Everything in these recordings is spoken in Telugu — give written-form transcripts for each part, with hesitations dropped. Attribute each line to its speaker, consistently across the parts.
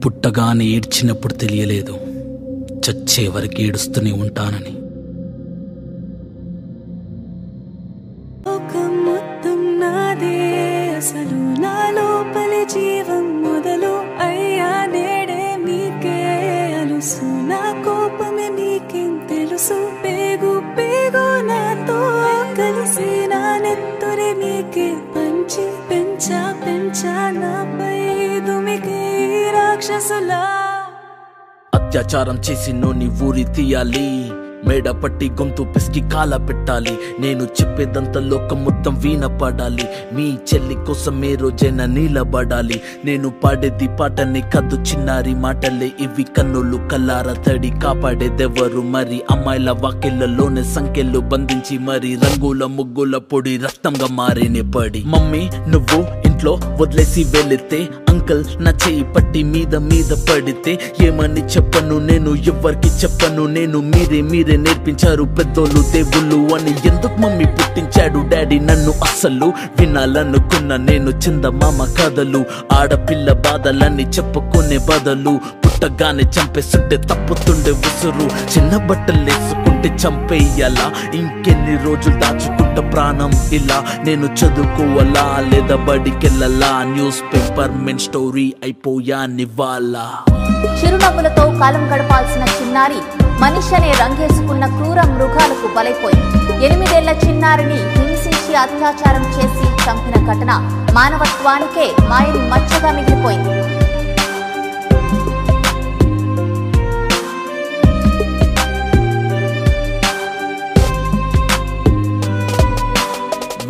Speaker 1: పుట్టగానే ఏడ్చినప్పుడు తెలియలేదు, చచ్చే వరకు ఏడుస్తూనే ఉంటానని.
Speaker 2: మొత్తం నాదే అసలు, నా లోపలి జీవం మొదలు అయ్యా నేడే మీకే అలుసు, నా కోపమే మీకేం తెలుసు, పేగు పేగు నాతో కలిసి నా నెత్తురే మీకే పంచి పెంచా పెంచా నాపై దుమికి రాక్షసులా.
Speaker 1: అత్యాచారం చేసి నోని ఊరి తీయాలి, మేడ పట్టి గొంతు పిసికి కాల పెట్టాలి, నేను చెప్పేదంతా లోకం మొత్తం వీణ పడాలి, మీ చెల్లి కోసం ఏ రోజైనా నిలబడాలి, నేను పాడేది పాటని కద్దు చిన్నారి మాటలే ఇవి, కన్నులు కల్లార తడి కాపాడేదెవరు మరి, అమ్మాయిల వాకిళ్లలోనే సంఖ్యలు బంధించి మరి, రంగుల ముగ్గుల పొడి రక్తంగా మారేనే పడి, మమ్మీ నువ్వు ఇంట్లో వదిలేసి వెళితే, అంకల్ నా చేయి పట్టి మీద మీద పడితే, ఏమని చెప్పను నేను ఎవ్వరికి చెప్పను నేను, మీరే నేర్పించారు పెద్దోళ్ళు దేవుళ్ళు అని, ఎందుకు మమ్మీ పుట్టించాడు డాడీ నన్ను అస్సలు, వినాలనుకున్న నేను చందమామ కథలు, ఆడపిల్ల బాధలన్నీ చెప్పుకునే బదులు, పుట్టగానే చంపేస్తుంటే తప్పుతుండే ఉసురు, చిన్న బట్టలు వేసుకుంటే చంపేయాలా, ఇంకెన్ని రోజులు దాచుకుంట ప్రాణం ఇలా, నేను చదువుకోవాలా లేదా బడికెళ్ళాలా, న్యూస్ పేపర్ మెన్ స్టోరీ అయిపోయా నివాలా.
Speaker 3: చిరునవ్వులతో కాలం గడపాల్సిన చిన్నారి మనిషి అనే రంగేసుకున్న క్రూర మృగాలకు బలైపోయింది. 8 ఏళ్ల చిన్నారిని హింసించి అత్యాచారం చేసి చంపిన ఘటన మానవత్వానికే మాయని మచ్చగా మిగిలిపోయింది.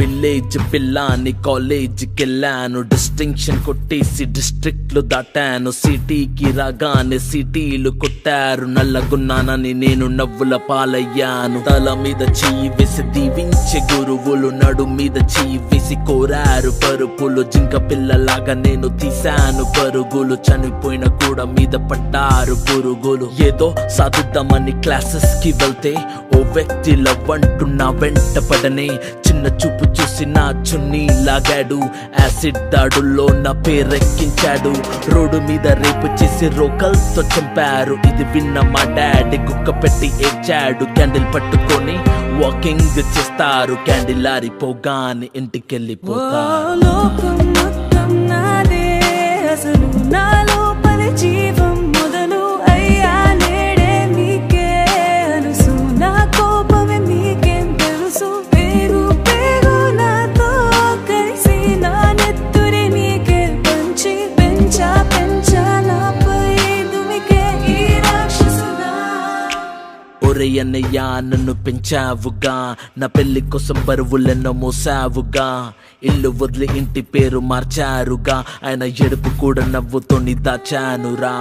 Speaker 1: విలేజ్ పిల్లాని కాలేజీకి వెళ్ళాను, డిస్టింక్షన్ కొట్టేసి డిస్ట్రిక్ట్లు దాటాను, సిటీకి రాగానే సిటీలు కొట్టారు, నల్లగున్నానని నేను నవ్వుల పాలయ్యాను, తల మీద చెయ్యి వేసి దీవించే గురువులు, నడు మీద చెయ్యి వేసి కోరారు పరుపులు, జింక పిల్లలాగా నేను తీశాను పరుగులు, చనిపోయిన కూడా మీద పడ్డారు పురుగులు, ఏదో సాధిద్దామని క్లాసెస్ కి వెళ్తే ఓ వ్యక్తి లవ్ అంటూ నా వెంట పడనే, చిన్న చూపు చూసి నా చున్నీ లాగాడు, యాసిడ్ దాడుల్లో నా పేరెక్కించాడు, రోడ్డు మీద రేపు చేసి రోకల్తో చంపారు, ఇది విన్న మా డాడీ కుక్క పెట్టి ఏడ్చాడు, క్యాండిల్ పట్టుకొని వాకింగ్ చేస్తారు, క్యాండిల్ ఆరిపోగానే ఇంటికెళ్ళిపోతారు. ఒరేయన్నయ్యా నన్ను పెంచావుగా, నా పెళ్లి కోసం బరువులెన్నో మోసావుగా, ఇల్లు వదిలి ఇంటి పేరు మార్చారుగా, ఆయన ఎడుపు కూడా నవ్వుతోని దాచానురా,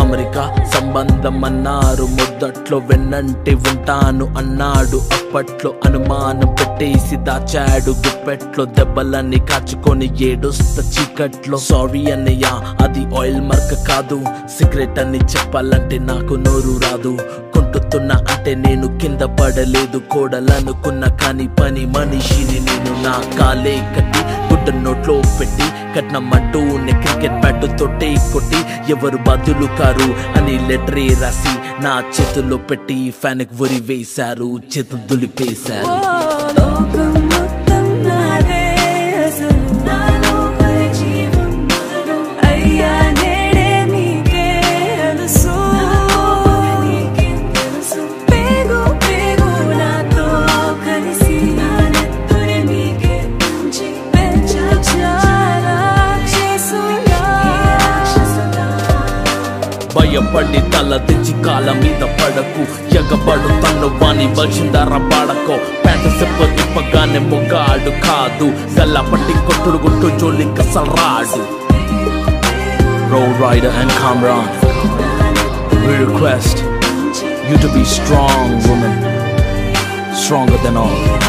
Speaker 1: అమెరికా సంబంధం అన్నారు, మొదట్లో వెన్నంటి ఉంటాను అన్నాడు, అప్పట్లో అనుమానం పెట్టేసి దాచాడు, గుప్పెట్లో దెబ్బలన్నీ కాచుకొని ఏడుస్త చీకట్లో, సారీ అన్నయ్య అది ఆయిల్ మార్క్ కాదు, సిగరెట్ అని చెప్పాలంటే నాకు నోరు రాదు, కొంటుతున్నా అంటే నేను కింద పడలేదు, కోడలనుకున్న కానీ పని మనిషిని నేను, నా కాలే కట్టి గుడ్డ నోట్లో పెట్టి కట్నమంటూ క్రికెట్ బ్యాట్ తోటే కొట్టి, ఎవరు బాధ్యులు కారు అని లెటరే రాసి నా చేతుల్లో పెట్టి ఫ్యాన్ కి ఉరి వేశారు, చేతులు దులిపేశారు. భయపడి తల తెచ్చి కాళ్ళ మీద పడకు, ఎగబడు తన్ను వాణి వల్చిందార పాడకో, ప్యాంటు సిప్ప తిప్పగానే మొగాడు కాదు, గల్లా పట్టి కొట్టుడు గుట్టు జోలి కసలు రాడు. Roll Rider and Kamran, we request you to be strong woman, stronger than all.